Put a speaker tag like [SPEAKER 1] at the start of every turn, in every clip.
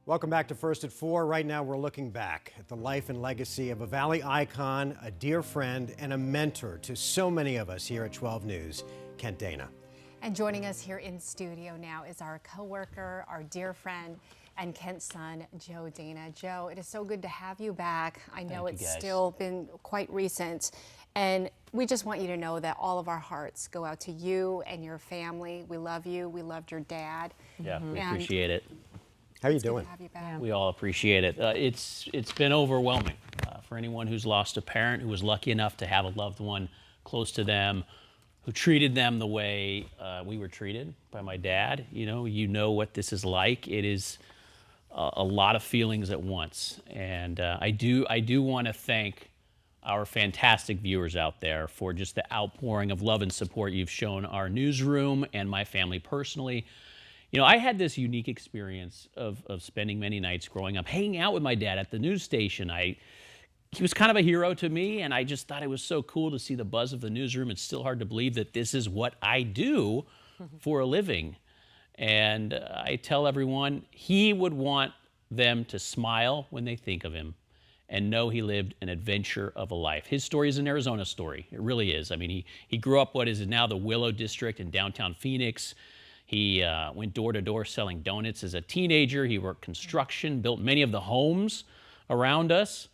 [SPEAKER 1] Welcome back to First at 4. Right now, we're looking back at the life and legacy of a Valley icon, a dear friend, and a mentor to so many of us here at 12 News, Kent Dana.
[SPEAKER 2] And joining us here in studio now is our coworker, our dear friend, and Kent's son, Joe Dana. Joe, it is so good to have you back. I know it's still been quite recent. And we just want you to know that all of our hearts go out to you and your family. We love you. We loved your dad.
[SPEAKER 3] Yeah, we appreciate it.
[SPEAKER 1] How are you doing?
[SPEAKER 2] Good to have you back.
[SPEAKER 3] We all appreciate it. It's been overwhelming for anyone who's lost a parent, who was lucky enough to have a loved one close to them, who treated them the way we were treated by my dad. You know what this is like. It is a lot of feelings at once. And I do want to thank our fantastic viewers out there for just the outpouring of love and support you've shown our newsroom and my family personally. You know, I had this unique experience of spending many nights growing up, hanging out with my dad at the news station. He was kind of a hero to me, and I just thought it was so cool to see the buzz of the newsroom. It's still hard to believe that this is what I do for a living. And I tell everyone, he would want them to smile when they think of him and know he lived an adventure of a life. His story is an Arizona story. It really is. I mean, he grew up what is now the Willow District in downtown Phoenix. He went door to door selling donuts as a teenager. He worked construction, built many of the homes around us.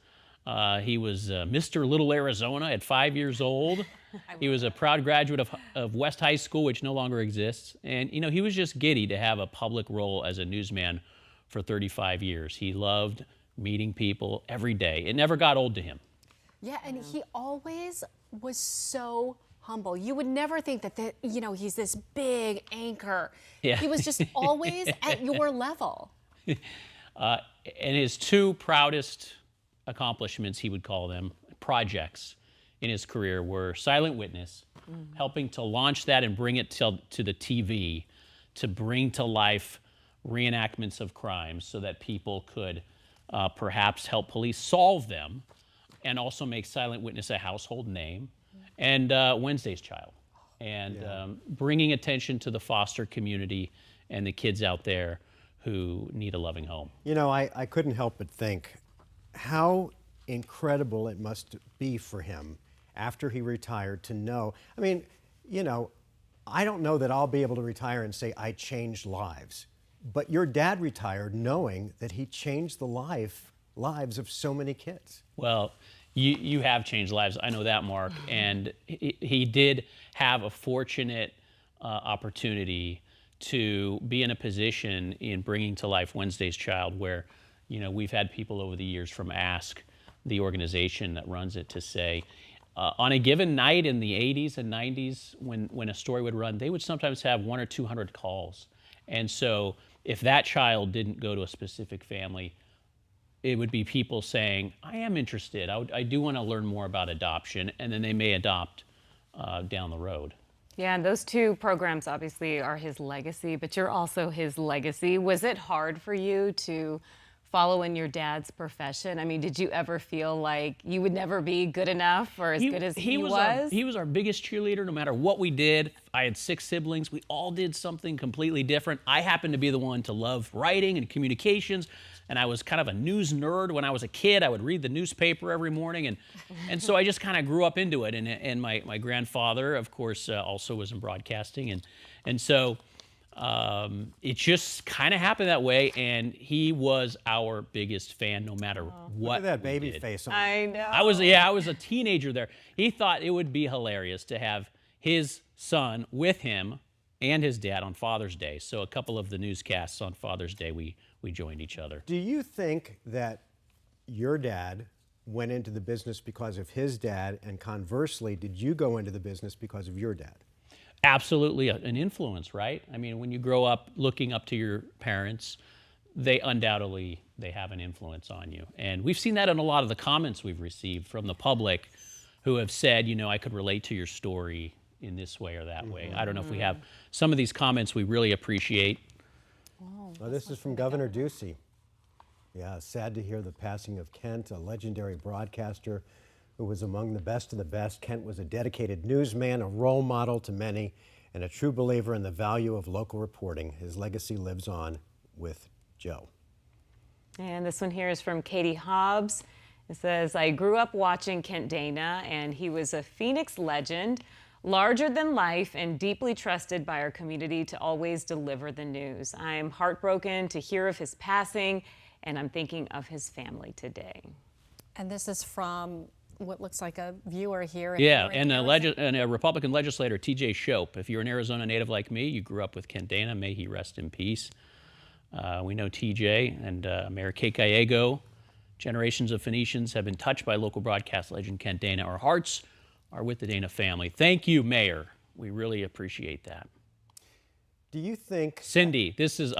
[SPEAKER 3] He was Mr. Little Arizona at 5 years old. He was a proud graduate of West High School, which no longer exists. And, you know, he was just giddy to have a public role as a newsman for 35 years. He loved meeting people every day. It never got old to him.
[SPEAKER 2] Yeah, and he always was so humble. You would never think that, he's this big anchor.
[SPEAKER 3] Yeah.
[SPEAKER 2] He was just always at your level.
[SPEAKER 3] And his two proudest accomplishments, he would call them, projects in his career were Silent Witness, helping to launch that and bring it to the TV, to bring to life reenactments of crimes so that people could perhaps help police solve them, and also make Silent Witness a household name. And Wednesday's Child, and bringing attention to the foster community and the kids out there who need a loving home.
[SPEAKER 1] You know, I couldn't help but think how incredible it must be for him after he retired to know. I mean, you know, I don't know that I'll be able to retire and say I changed lives, but your dad retired knowing that he changed the lives of so many kids.
[SPEAKER 3] Well, you have changed lives. I know that, Mark. And he did have a fortunate opportunity to be in a position in bringing to life Wednesday's Child, where, you know, we've had people over the years from Ask, the organization that runs it, to say, on a given night in the 80s and 90s, when a story would run, they would sometimes have 100 or 200 calls. And so if that child didn't go to a specific family, it would be people saying, I am interested. I do want to learn more about adoption, and then they may adopt down the road.
[SPEAKER 4] Yeah, and those two programs obviously are his legacy, but you're also his legacy. Was it hard for you to follow in your dad's profession? I mean, did you ever feel like you would never be good enough or as good as he was?
[SPEAKER 3] He was our biggest cheerleader no matter what we did. I had 6 siblings. We all did something completely different. I happened to be the one to love writing and communications, and I was kind of a news nerd when I was a kid. I would read the newspaper every morning, and so I just kind of grew up into it. And my grandfather, of course, also was in broadcasting, and so it just kind of happened that way, and he was our biggest fan no matter what.
[SPEAKER 1] Look at that baby
[SPEAKER 3] did.
[SPEAKER 1] face on.
[SPEAKER 4] I know.
[SPEAKER 3] I was a teenager there. He thought it would be hilarious to have his son with him and his dad on Father's Day. So a couple of the newscasts on Father's Day, we joined each other.
[SPEAKER 1] Do you think that your dad went into the business because of his dad, and conversely, did you go into the business because of your dad?
[SPEAKER 3] Absolutely an influence, right? I mean, when you grow up looking up to your parents, they undoubtedly have an influence on you. And we've seen that in a lot of the comments we've received from the public who have said, you know, I could relate to your story in this way or that way. I don't know if we have some of these comments we really appreciate.
[SPEAKER 1] Well, this is from Governor Ducey. Yeah, sad to hear the passing of Kent, a legendary broadcaster who was among the best of the best. Kent was a dedicated newsman, a role model to many, and a true believer in the value of local reporting. His legacy lives on with Joe.
[SPEAKER 4] And this one here is from Katie Hobbs. It says, I grew up watching Kent Dana, and he was a Phoenix legend, larger than life and deeply trusted by our community to always deliver the news. I am heartbroken to hear of his passing, and I'm thinking of his family today.
[SPEAKER 2] And this is from what looks like a viewer here.
[SPEAKER 3] Yeah,
[SPEAKER 2] here in
[SPEAKER 3] and a Republican legislator, T.J. Shope. If you're an Arizona native like me, you grew up with Kent Dana. May he rest in peace. We know T.J. and Mayor Kate Gallego. Generations of Phoenicians have been touched by local broadcast legend Kent Dana. Our hearts are with the Dana family. Thank you, Mayor. We really appreciate that.
[SPEAKER 1] Do you think,
[SPEAKER 3] Cindy, this is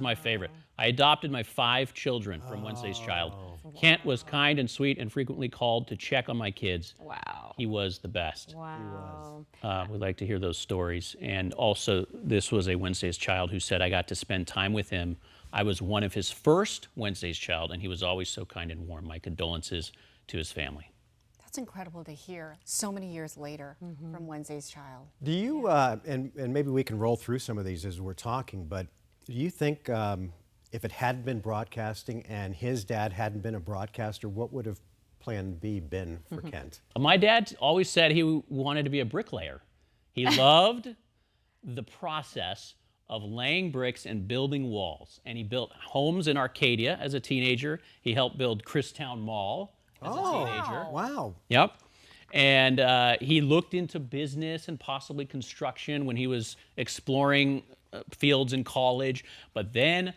[SPEAKER 3] my favorite. I adopted my 5 children from Wednesday's Child. Kent was kind and sweet and frequently called to check on my kids.
[SPEAKER 4] Wow.
[SPEAKER 3] He was the best.
[SPEAKER 4] Wow.
[SPEAKER 3] We like to hear those stories. And also, this was a Wednesday's Child who said, I got to spend time with him. I was one of his first Wednesday's Child, and he was always so kind and warm. My condolences to his family.
[SPEAKER 2] That's incredible to hear so many years later from Wednesday's Child.
[SPEAKER 1] do you, and maybe we can roll through some of these as we're talking, but do you think if it hadn't been broadcasting and his dad hadn't been a broadcaster, what would have Plan B been for Kent?
[SPEAKER 3] My dad always said he wanted to be a bricklayer. He loved the process of laying bricks and building walls. And he built homes in Arcadia as a teenager. He helped build Christown Mall as a teenager.
[SPEAKER 1] Wow.
[SPEAKER 3] Yep. And he looked into business and possibly construction when he was exploring fields in college. But then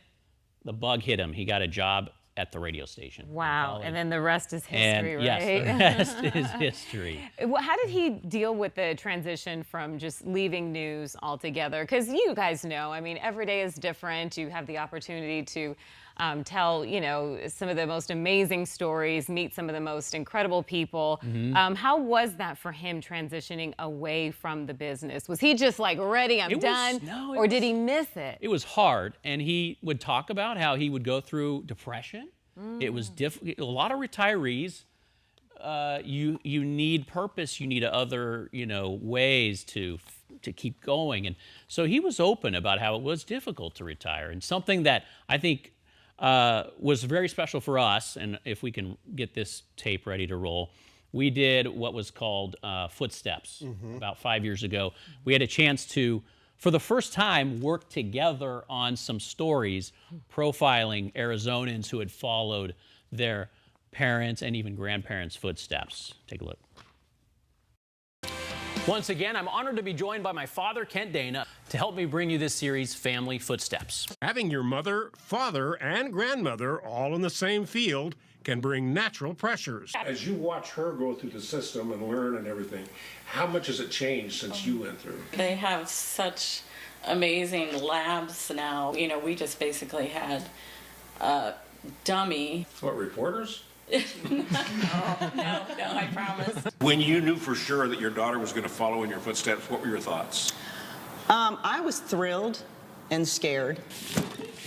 [SPEAKER 3] the bug hit him. He got a job at the radio station.
[SPEAKER 4] Wow. And then the rest is history, right?
[SPEAKER 3] Yes, the rest is history.
[SPEAKER 4] Well, how did he deal with the transition from just leaving news altogether? Because you guys know, I mean, every day is different. You have the opportunity to tell, some of the most amazing stories, meet some of the most incredible people. How was that for him transitioning away from the business? Was he just like, ready, I'm done? Or did he miss it?
[SPEAKER 3] It was hard. And he would talk about how he would go through depression. It was difficult. A lot of retirees, you need purpose. You need other, ways to keep going. And so he was open about how it was difficult to retire. And something that I think was very special for us, and if we can get this tape ready to roll, we did what was called Footsteps about 5 years ago. We had a chance to, for the first time, work together on some stories profiling Arizonans who had followed their parents and even grandparents' footsteps. Take a look. Once again, I'm honored to be joined by my father, Kent Dana, to help me bring you this series, Family Footsteps.
[SPEAKER 5] Having your mother, father, and grandmother all in the same field can bring natural pressures. As you watch her go through the system and learn and everything, how much has it changed since you went through?
[SPEAKER 6] They have such amazing labs now. We just basically had a dummy.
[SPEAKER 5] What, reporters?
[SPEAKER 6] No, I promise.
[SPEAKER 5] When you knew for sure that your daughter was going to follow in your footsteps, what were your thoughts?
[SPEAKER 7] I was thrilled and scared.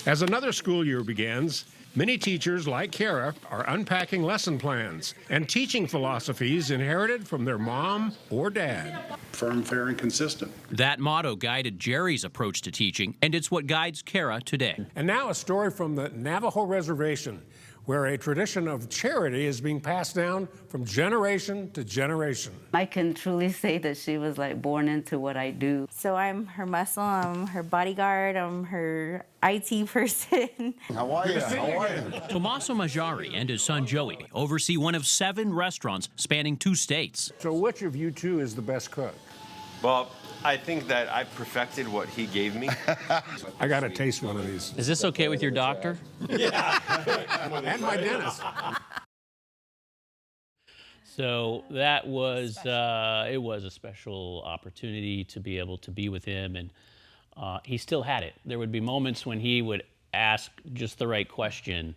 [SPEAKER 5] As another school year begins, many teachers, like Kara, are unpacking lesson plans and teaching philosophies inherited from their mom or dad.
[SPEAKER 8] Firm, fair, and consistent.
[SPEAKER 3] That motto guided Jerry's approach to teaching, and it's what guides Kara today.
[SPEAKER 5] And now a story from the Navajo Reservation, where a tradition of charity is being passed down from generation to generation.
[SPEAKER 9] I can truly say that she was like born into what I do.
[SPEAKER 10] So I'm her muscle, I'm her bodyguard, I'm her IT person.
[SPEAKER 8] How are you? How are you?
[SPEAKER 3] Tommaso Majari and his son Joey oversee one of 7 restaurants spanning 2 states.
[SPEAKER 5] So which of you two is the best cook?
[SPEAKER 11] Well, I think that I perfected what he gave me.
[SPEAKER 5] I got to taste one of these.
[SPEAKER 3] Is this okay with your doctor?
[SPEAKER 5] And my dentist.
[SPEAKER 3] So that was, it was a special opportunity to be able to be with him, and he still had it. There would be moments when he would ask just the right question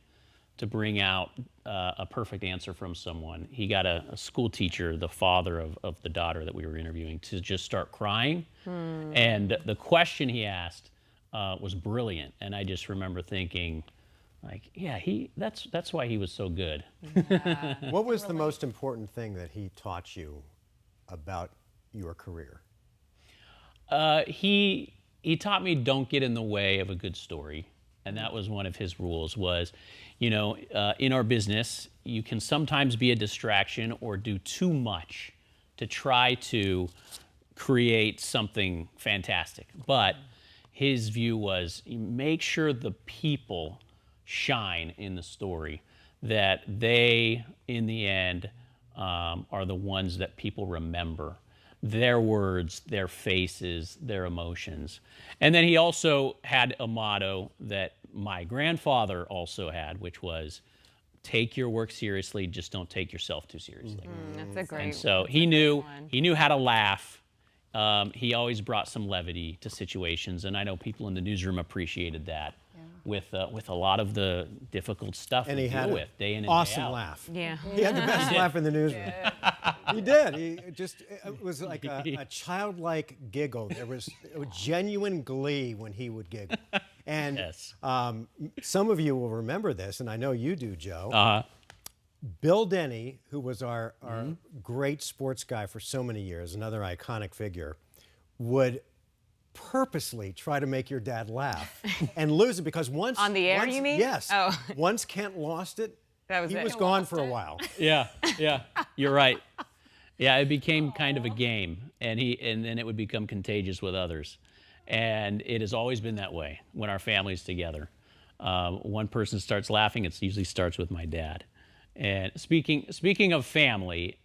[SPEAKER 3] to bring out a perfect answer from someone. He got a school teacher, the father of the daughter that we were interviewing, to just start crying. And the question he asked was brilliant. And I just remember thinking, like, yeah, that's why he was so good.
[SPEAKER 1] What was the most important thing that he taught you about your career?
[SPEAKER 3] He taught me don't get in the way of a good story. And that was one of his rules was, you know, in our business, you can sometimes be a distraction or do too much to try to create something fantastic. But his view was make sure the people shine in the story, that they, in the end, are the ones that people remember. Their words, their faces, their emotions. And then he also had a motto that my grandfather also had, which was, take your work seriously, just don't take yourself too seriously.
[SPEAKER 4] That's a great
[SPEAKER 3] And so
[SPEAKER 4] that's a
[SPEAKER 3] he knew
[SPEAKER 4] great one.
[SPEAKER 3] he knew how to laugh. He always brought some levity to situations, and I know people in the newsroom appreciated that with a lot of the difficult stuff
[SPEAKER 1] And
[SPEAKER 3] we
[SPEAKER 1] he
[SPEAKER 3] deal
[SPEAKER 1] had
[SPEAKER 3] with
[SPEAKER 1] an
[SPEAKER 3] day in and day
[SPEAKER 1] awesome
[SPEAKER 3] out.
[SPEAKER 1] laugh.
[SPEAKER 4] Yeah.
[SPEAKER 1] He had the best laugh in the newsroom. He did. It was like a childlike giggle. There was a genuine glee when he would giggle. And
[SPEAKER 3] Yes.
[SPEAKER 1] some of you will remember this, and I know you do, Joe.
[SPEAKER 3] Uh-huh.
[SPEAKER 1] Bill Denny, who was our great sports guy for so many years, another iconic figure, would purposely try to make your dad laugh and lose it because once
[SPEAKER 4] On the air,
[SPEAKER 1] once-
[SPEAKER 4] you mean?
[SPEAKER 1] Yes.
[SPEAKER 4] Oh.
[SPEAKER 1] Once Kent lost it,
[SPEAKER 4] That was
[SPEAKER 1] he
[SPEAKER 4] it.
[SPEAKER 1] was gone for a while.
[SPEAKER 3] Yeah, you're right. Yeah, it became kind of a game, and then it would become contagious with others, and it has always been that way when our family's together. One person starts laughing, it usually starts with my dad. And speaking of family,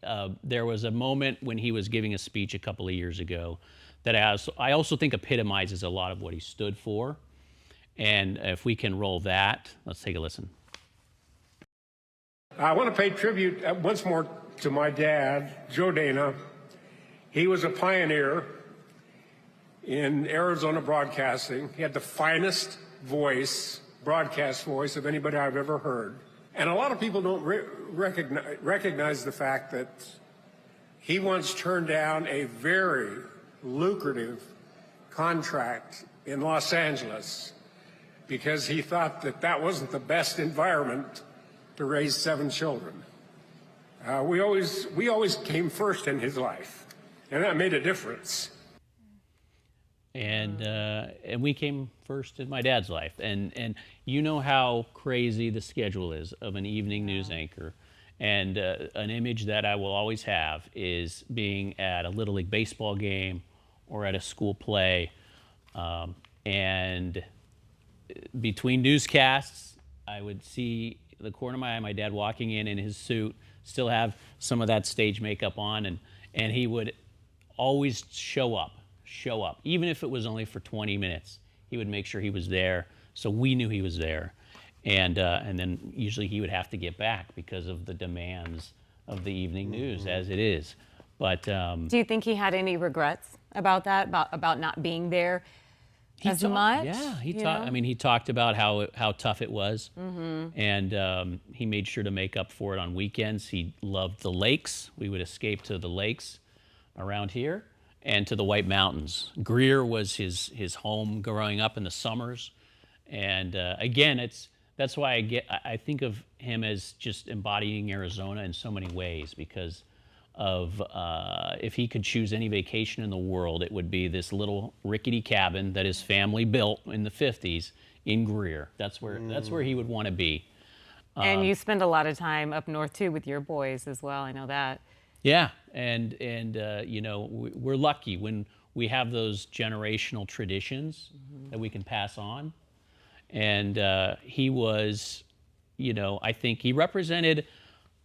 [SPEAKER 3] there was a moment when he was giving a speech a couple of years ago that I also think epitomizes a lot of what he stood for. And if we can roll that, let's take a listen.
[SPEAKER 5] I want to pay tribute once more to my dad, Joe Dana. He was a pioneer in Arizona broadcasting. He had the finest voice, broadcast voice, of anybody I've ever heard. And a lot of people don't recognize the fact that he once turned down a very lucrative contract in Los Angeles because he thought that that wasn't the best environment to raise 7 children. We always came first in his life, and that made a difference.
[SPEAKER 3] And we came first in my dad's life, and you know how crazy the schedule is of an evening news anchor, and an image that I will always have is being at a Little League baseball game or at a school play, and between newscasts, I would see the corner of my eye my dad walking in his suit, still have some of that stage makeup on, and he would always show up, even if it was only for 20 minutes. He would make sure he was there, so we knew he was there, and then usually he would have to get back because of the demands of the evening news as it is. But
[SPEAKER 4] Do you think he had any regrets about that, about not being there as much?
[SPEAKER 3] Yeah, he
[SPEAKER 4] you
[SPEAKER 3] talked.
[SPEAKER 4] know?
[SPEAKER 3] I mean, he talked about how tough it was, and he made sure to make up for it on weekends. He loved the lakes. We would escape to the lakes around here and to the White Mountains. Greer was his home growing up in the summers, and again, that's why I think of him as just embodying Arizona in so many ways, because of if he could choose any vacation in the world, it would be this little rickety cabin that his family built in the 50s in Greer. That's where he would want to be.
[SPEAKER 4] And you spend a lot of time up north too with your boys as well. I know that.
[SPEAKER 3] Yeah, and you know, we're lucky when we have those generational traditions that we can pass on. And he was, you know, I think he represented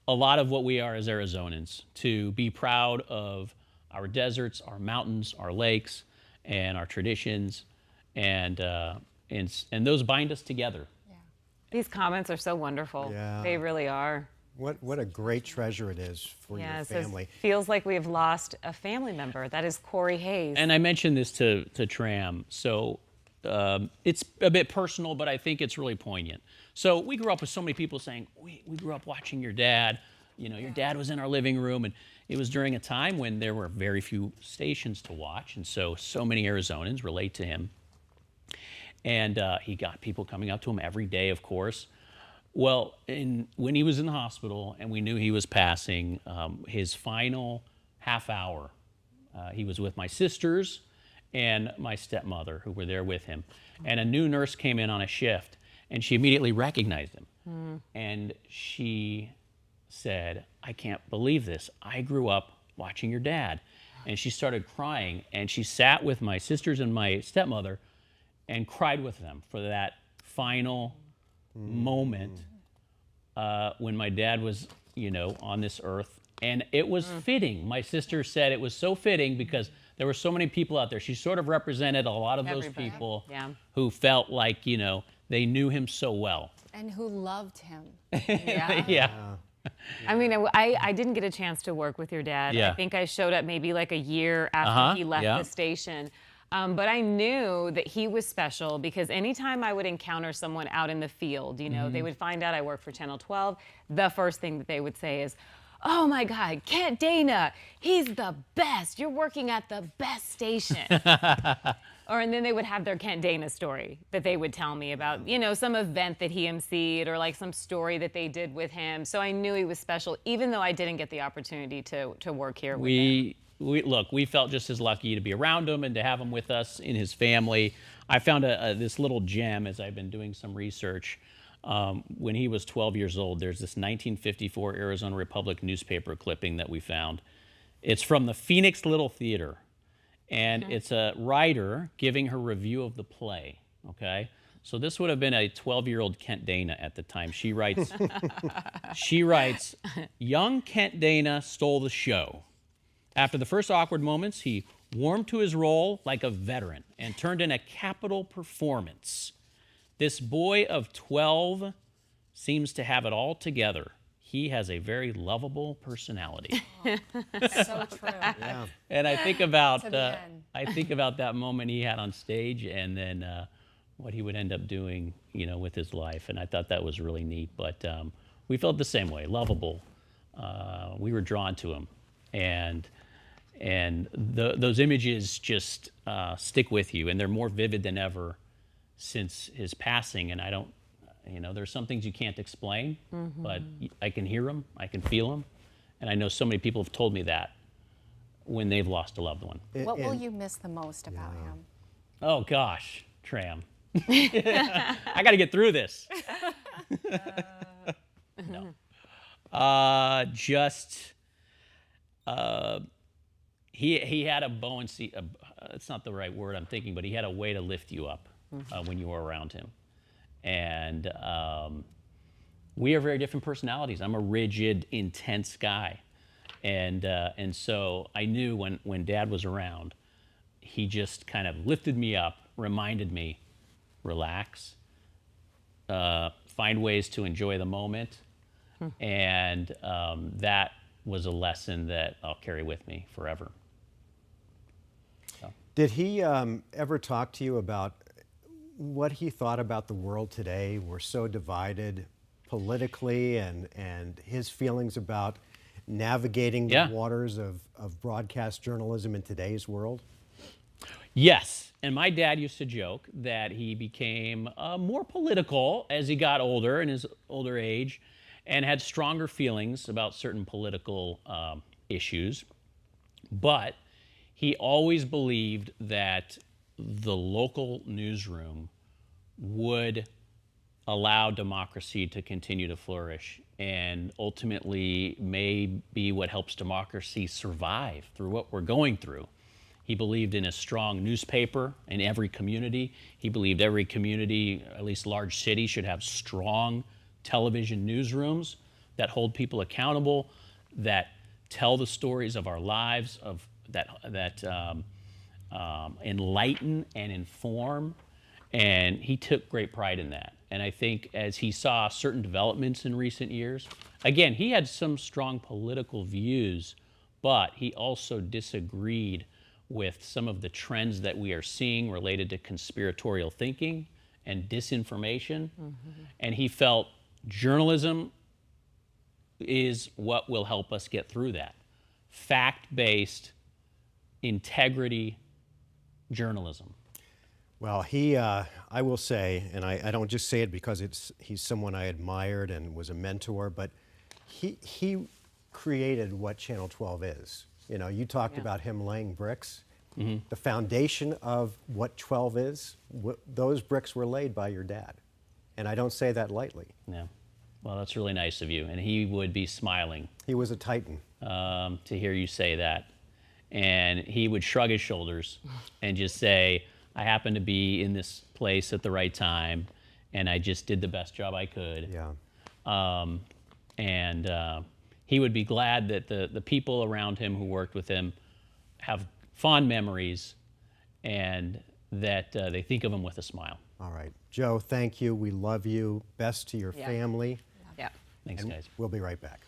[SPEAKER 3] a lot of what we are as Arizonans, to be proud of our deserts, our mountains, our lakes, and our traditions, and those bind us together.
[SPEAKER 4] These comments are so wonderful.
[SPEAKER 1] Yeah.
[SPEAKER 4] They really are.
[SPEAKER 1] What a great treasure it is for
[SPEAKER 4] Yeah,
[SPEAKER 1] your
[SPEAKER 4] it says,
[SPEAKER 1] family.
[SPEAKER 4] feels like we have lost a family member. That is Corey Hayes.
[SPEAKER 3] And I mentioned this to Tram, so it's a bit personal, but I think it's really poignant. So we grew up with so many people saying, we grew up watching your dad. You know, your dad was in our living room, and it was during a time when there were very few stations to watch, and so many Arizonans relate to him. And he got people coming up to him every day, of course. Well, when he was in the hospital and we knew he was passing, his final half hour, he was with my sisters and my stepmother, who were there with him. And a new nurse came in on a shift, And she immediately recognized him. And she said, I can't believe this. I grew up watching your dad. And she started crying, and she sat with my sisters and my stepmother and cried with them for that final moment when my dad was, on this earth. And it was fitting. My sister said it was so fitting because there were so many people out there. She sort of represented a lot of those people who felt like, they knew him so well.
[SPEAKER 2] And who loved him.
[SPEAKER 3] Yeah.
[SPEAKER 4] I mean, I didn't get a chance to work with your dad.
[SPEAKER 3] Yeah.
[SPEAKER 4] I think I showed up maybe like a year after he left the station. But I knew that he was special because anytime I would encounter someone out in the field, they would find out I work for Channel 12. The first thing that they would say is, oh my God, Kent Dana, he's the best. You're working at the best station. And then they would have their Kent Dana story that they would tell me about, some event that he emceed or like some story that they did with him. So I knew he was special, even though I didn't get the opportunity to work here with him.
[SPEAKER 3] We felt just as lucky to be around him and to have him with us in his family. I found this little gem as I've been doing some research. When he was 12 years old, there's this 1954 Arizona Republic newspaper clipping that we found. It's from the Phoenix Little Theater. And it's a writer giving her review of the play, okay? So this would have been a 12-year-old Kent Dana at the time. She writes, young Kent Dana stole the show. After the first awkward moments, he warmed to his role like a veteran and turned in a capital performance. This boy of 12 seems to have it all together. He has a very lovable personality.
[SPEAKER 2] So true.
[SPEAKER 1] Yeah.
[SPEAKER 3] And I think about that moment he had on stage, and then what he would end up doing, with his life. And I thought that was really neat. But we felt the same way, lovable. We were drawn to him, and those images just stick with you, and they're more vivid than ever since his passing. And I don't. There's some things you can't explain, but I can hear them, I can feel them, and I know so many people have told me that when they've lost a loved one.
[SPEAKER 2] What will you miss the most about him?
[SPEAKER 3] Oh gosh, Tram. I got to get through this. No. He had a buoyancy. It's not the right word I'm thinking, but he had a way to lift you up when you were around him. And we are very different personalities. I'm a rigid, intense guy. And so I knew when Dad was around, he just kind of lifted me up, reminded me, relax, find ways to enjoy the moment. And that was a lesson that I'll carry with me forever. So.
[SPEAKER 1] Did he ever talk to you about what he thought about the world today? We're so divided politically, and his feelings about navigating the waters of broadcast journalism in today's world?
[SPEAKER 3] Yes, and my dad used to joke that he became more political as he got older, in his older age, and had stronger feelings about certain political issues. But he always believed that the local newsroom would allow democracy to continue to flourish, and ultimately may be what helps democracy survive through what we're going through. He believed in a strong newspaper in every community. He believed every community, at least large city, should have strong television newsrooms that hold people accountable, that tell the stories of our lives, that enlighten and inform. And he took great pride in that. And I think as he saw certain developments in recent years, again, he had some strong political views, but he also disagreed with some of the trends that we are seeing related to conspiratorial thinking and disinformation. And he felt journalism is what will help us get through that. Fact-based, integrity journalism.
[SPEAKER 1] Well, I will say, and I don't just say it because he's someone I admired and was a mentor, but he created what Channel 12 is. You talked about him laying bricks. The foundation of what 12 is, those bricks were laid by your dad. And I don't say that lightly.
[SPEAKER 3] Yeah. Well, that's really nice of you. And he would be smiling
[SPEAKER 1] He was a titan.
[SPEAKER 3] to hear you say that. And he would shrug his shoulders and just say, I happened to be in this place at the right time, and I just did the best job I could.
[SPEAKER 1] Yeah.
[SPEAKER 3] He would be glad that the people around him who worked with him have fond memories and that they think of him with a smile.
[SPEAKER 1] All right. Joe, thank you. We love you. Best to your family.
[SPEAKER 4] Yeah.
[SPEAKER 3] Thanks, guys.
[SPEAKER 1] We'll be right back.